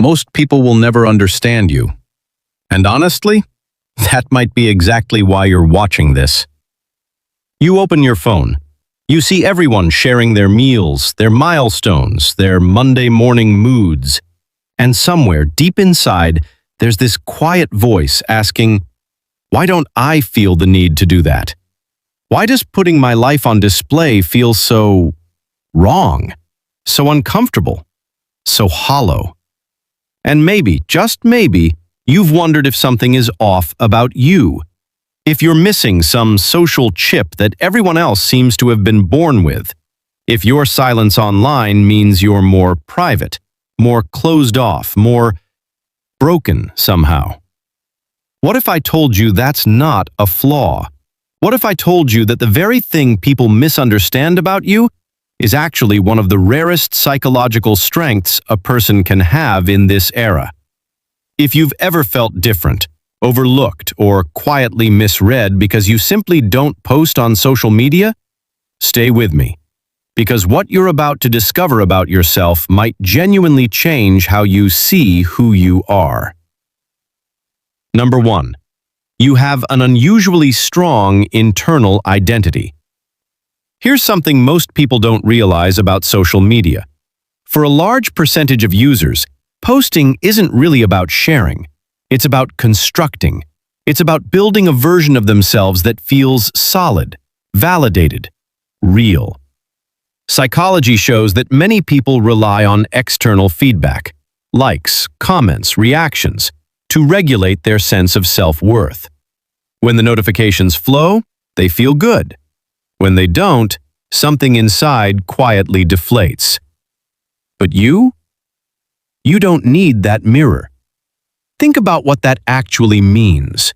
Most people will never understand you. And honestly, that might be exactly why you're watching this. You open your phone. You see everyone sharing their meals, their milestones, their Monday morning moods. And somewhere deep inside, there's this quiet voice asking, why don't I feel the need to do that? Why does putting my life on display feel so wrong, so uncomfortable, so hollow? And maybe, just maybe, you've wondered if something is off about you. If you're missing some social chip that everyone else seems to have been born with. If your silence online means you're more private, more closed off, more broken somehow. What if I told you that's not a flaw? What if I told you that the very thing people misunderstand about you is actually one of the rarest psychological strengths a person can have in this era? If you've ever felt different, overlooked, or quietly misread because you simply don't post on social media, stay with me. Because what you're about to discover about yourself might genuinely change how you see who you are. Number 1. You have an unusually strong internal identity. Here's something most people don't realize about social media. For a large percentage of users, posting isn't really about sharing. It's about constructing. It's about building a version of themselves that feels solid, validated, real. Psychology shows that many people rely on external feedback, likes, comments, reactions, to regulate their sense of self-worth. When the notifications flow, they feel good. When they don't, something inside quietly deflates. But you don't need that mirror. Think about what that actually means.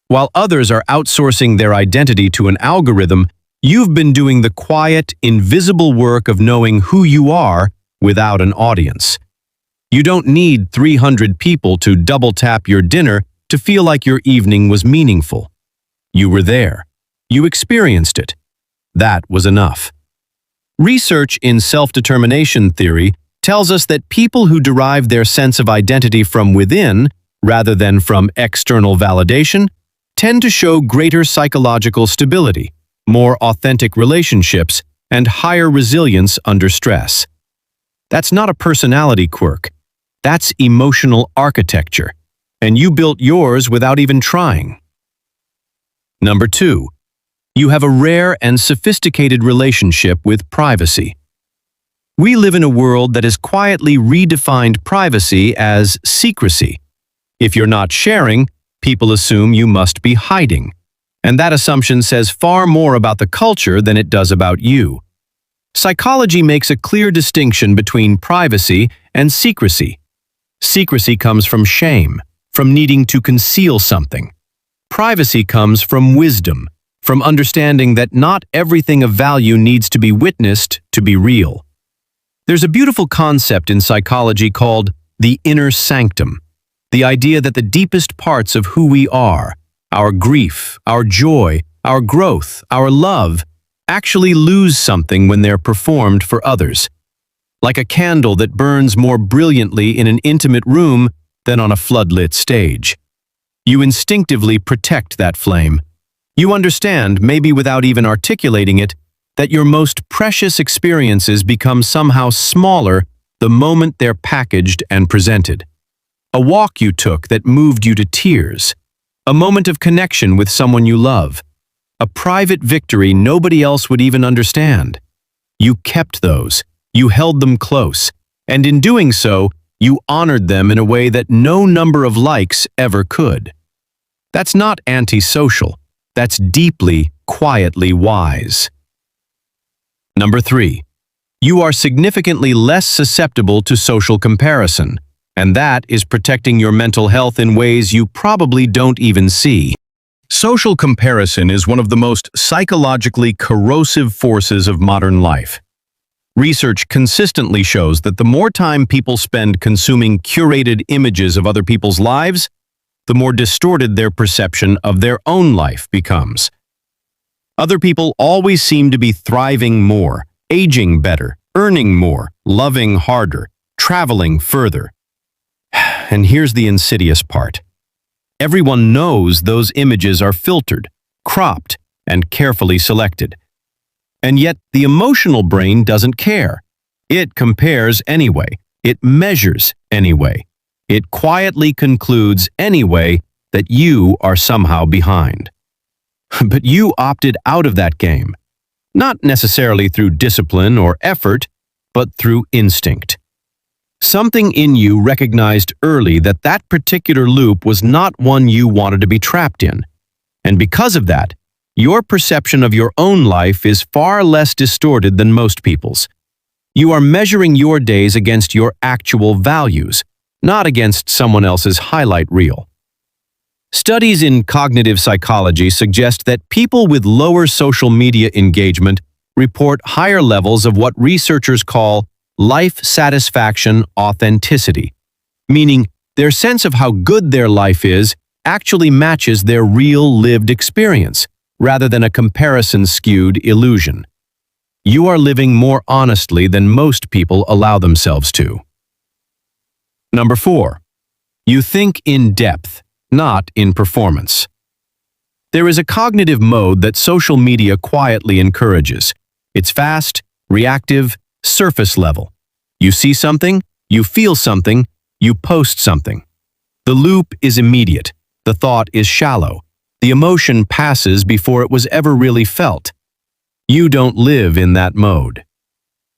While others are outsourcing their identity to an algorithm, you've been doing the quiet, invisible work of knowing who you are without an audience. You don't need 300 people to double-tap your dinner to feel like your evening was meaningful. You were there. You experienced it. That was enough. Research in self-determination theory tells us that people who derive their sense of identity from within, rather than from external validation, tend to show greater psychological stability, more authentic relationships, and higher resilience under stress. That's not a personality quirk. That's emotional architecture, and you built yours without even trying. Number 2. You have a rare and sophisticated relationship with privacy. We live in a world that has quietly redefined privacy as secrecy. If you're not sharing, people assume you must be hiding. And that assumption says far more about the culture than it does about you. Psychology makes a clear distinction between privacy and secrecy. Secrecy comes from shame, from needing to conceal something. Privacy comes from wisdom, from understanding that not everything of value needs to be witnessed to be real. There's a beautiful concept in psychology called the inner sanctum, the idea that the deepest parts of who we are, our grief, our joy, our growth, our love, actually lose something when they're performed for others. Like a candle that burns more brilliantly in an intimate room than on a floodlit stage. You instinctively protect that flame. You understand, maybe without even articulating it, that your most precious experiences become somehow smaller the moment they're packaged and presented. A walk you took that moved you to tears. A moment of connection with someone you love. A private victory nobody else would even understand. You kept those. You held them close, and in doing so, you honored them in a way that no number of likes ever could. That's not antisocial. That's deeply, quietly wise. Number 3. You are significantly less susceptible to social comparison, and that is protecting your mental health in ways you probably don't even see. Social comparison is one of the most psychologically corrosive forces of modern life. Research consistently shows that the more time people spend consuming curated images of other people's lives, the more distorted their perception of their own life becomes. Other people always seem to be thriving more, aging better, earning more, loving harder, traveling further. And here's the insidious part. Everyone knows those images are filtered, cropped, and carefully selected. And yet the emotional brain doesn't care. It compares anyway. It measures anyway. It quietly concludes anyway that you are somehow behind. But you opted out of that game, not necessarily through discipline or effort, but through instinct. Something in you recognized early that that particular loop was not one you wanted to be trapped in. And because of that, your perception of your own life is far less distorted than most people's. You are measuring your days against your actual values, not against someone else's highlight reel. Studies in cognitive psychology suggest that people with lower social media engagement report higher levels of what researchers call life satisfaction authenticity, meaning their sense of how good their life is actually matches their real lived experience, rather than a comparison-skewed illusion. You are living more honestly than most people allow themselves to. Number 4. You think in depth, not in performance. There is a cognitive mode that social media quietly encourages. It's fast, reactive, surface level. You see something, you feel something, you post something. The loop is immediate. The thought is shallow. The emotion passes before it was ever really felt. You don't live in that mode.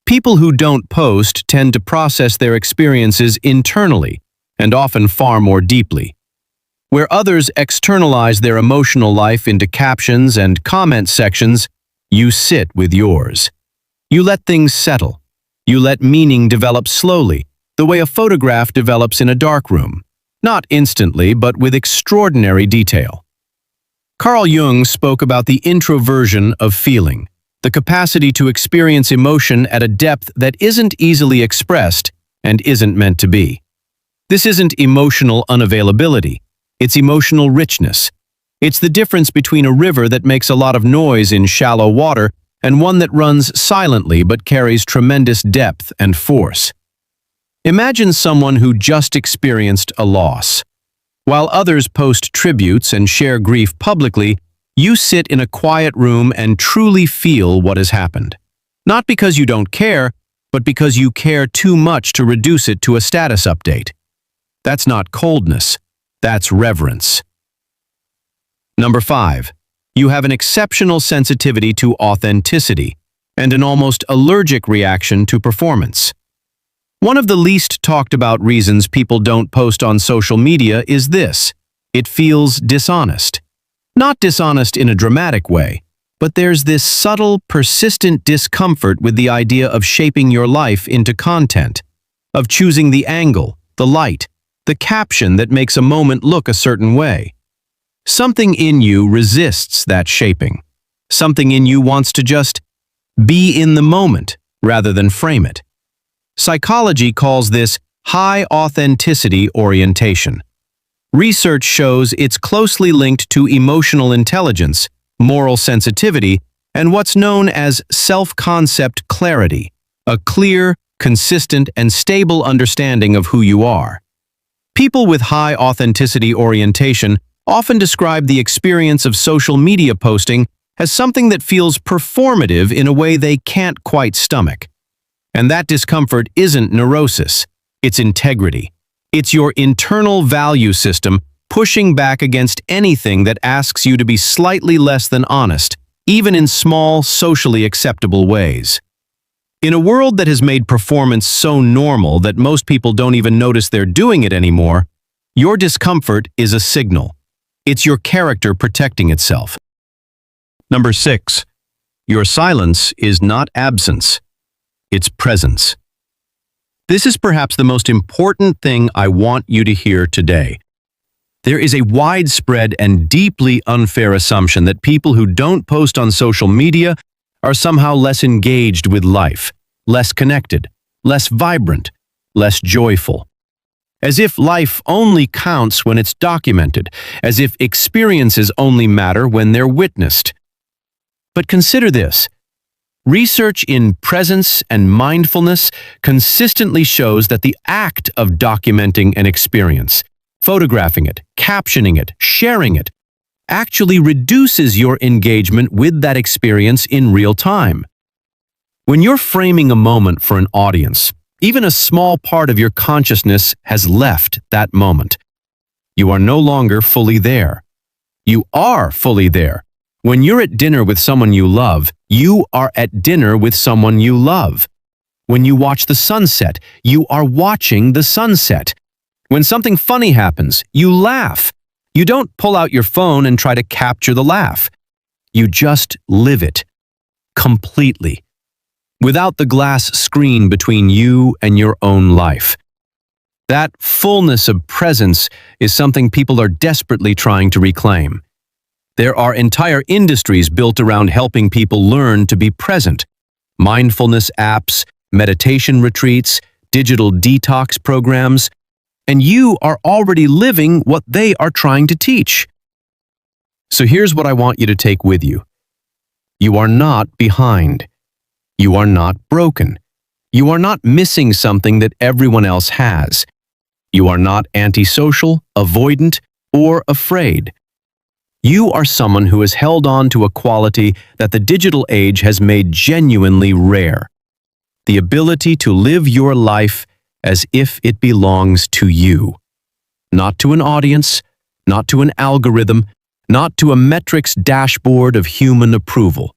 People who don't post tend to process their experiences internally and often far more deeply. Where others externalize their emotional life into captions and comment sections, you sit with yours. You let things settle. You let meaning develop slowly, the way a photograph develops in a darkroom. Not instantly, but with extraordinary detail. Carl Jung spoke about the introversion of feeling, the capacity to experience emotion at a depth that isn't easily expressed and isn't meant to be. This isn't emotional unavailability. It's emotional richness. It's the difference between a river that makes a lot of noise in shallow water and one that runs silently but carries tremendous depth and force. Imagine someone who just experienced a loss. While others post tributes and share grief publicly, you sit in a quiet room and truly feel what has happened. Not because you don't care, but because you care too much to reduce it to a status update. That's not coldness. That's reverence. Number 5. You have an exceptional sensitivity to authenticity and an almost allergic reaction to performance. One of the least talked about reasons people don't post on social media is this: it feels dishonest. Not dishonest in a dramatic way, but there's this subtle, persistent discomfort with the idea of shaping your life into content, of choosing the angle, the light, the caption that makes a moment look a certain way. Something in you resists that shaping. Something in you wants to just be in the moment rather than frame it. Psychology calls this high authenticity orientation. Research shows it's closely linked to emotional intelligence, moral sensitivity, and what's known as self-concept clarity, a clear, consistent, and stable understanding of who you are. People with high authenticity orientation often describe the experience of social media posting as something that feels performative in a way they can't quite stomach. And that discomfort isn't neurosis, it's integrity. It's your internal value system pushing back against anything that asks you to be slightly less than honest, even in small, socially acceptable ways. In a world that has made performance so normal that most people don't even notice they're doing it anymore, your discomfort is a signal. It's your character protecting itself. Number 6. Your silence is not absence. It's presence. This is perhaps the most important thing I want you to hear today. There is a widespread and deeply unfair assumption that people who don't post on social media are somehow less engaged with life, less connected, less vibrant, less joyful. As if life only counts when it's documented, as if experiences only matter when they're witnessed. But consider this. Research in presence and mindfulness consistently shows that the act of documenting an experience, photographing it, captioning it, sharing it, actually reduces your engagement with that experience in real time. When you're framing a moment for an audience, even a small part of your consciousness has left that moment. You are no longer fully there. You are fully there. When you're at dinner with someone you love, you are at dinner with someone you love. When you watch the sunset, you are watching the sunset. When something funny happens, you laugh. You don't pull out your phone and try to capture the laugh. You just live it. Completely. Without the glass screen between you and your own life. That fullness of presence is something people are desperately trying to reclaim. There are entire industries built around helping people learn to be present. Mindfulness apps, meditation retreats, digital detox programs, and you are already living what they are trying to teach. So here's what I want you to take with you. You are not behind. You are not broken. You are not missing something that everyone else has. You are not antisocial, avoidant, or afraid. You are someone who has held on to a quality that the digital age has made genuinely rare. The ability to live your life as if it belongs to you. Not to an audience, not to an algorithm, not to a metrics dashboard of human approval.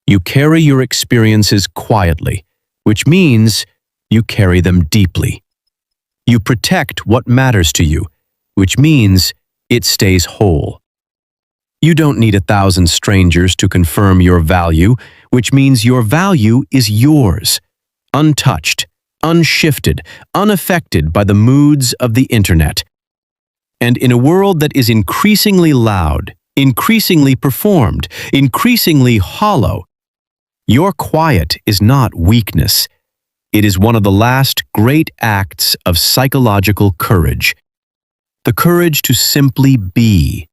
You carry your experiences quietly, which means you carry them deeply. You protect what matters to you, which means it stays whole. You don't need 1,000 strangers to confirm your value, which means your value is yours, untouched, unshifted, unaffected by the moods of the internet. And in a world that is increasingly loud, increasingly performed, increasingly hollow, your quiet is not weakness. It is one of the last great acts of psychological courage. The courage to simply be,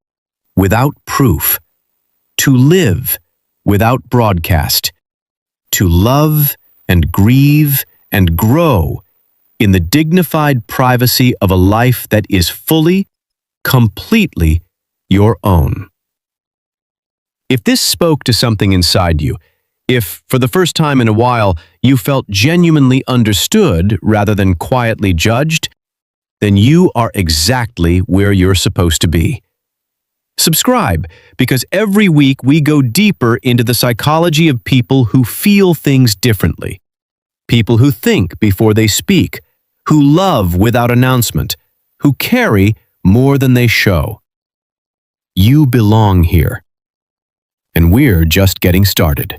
without proof, to live without broadcast, to love and grieve and grow in the dignified privacy of a life that is fully, completely your own. If this spoke to something inside you, if, for the first time in a while, you felt genuinely understood rather than quietly judged, then you are exactly where you're supposed to be. Subscribe, because every week we go deeper into the psychology of people who feel things differently. People who think before they speak, who love without announcement, who carry more than they show. You belong here, and we're just getting started.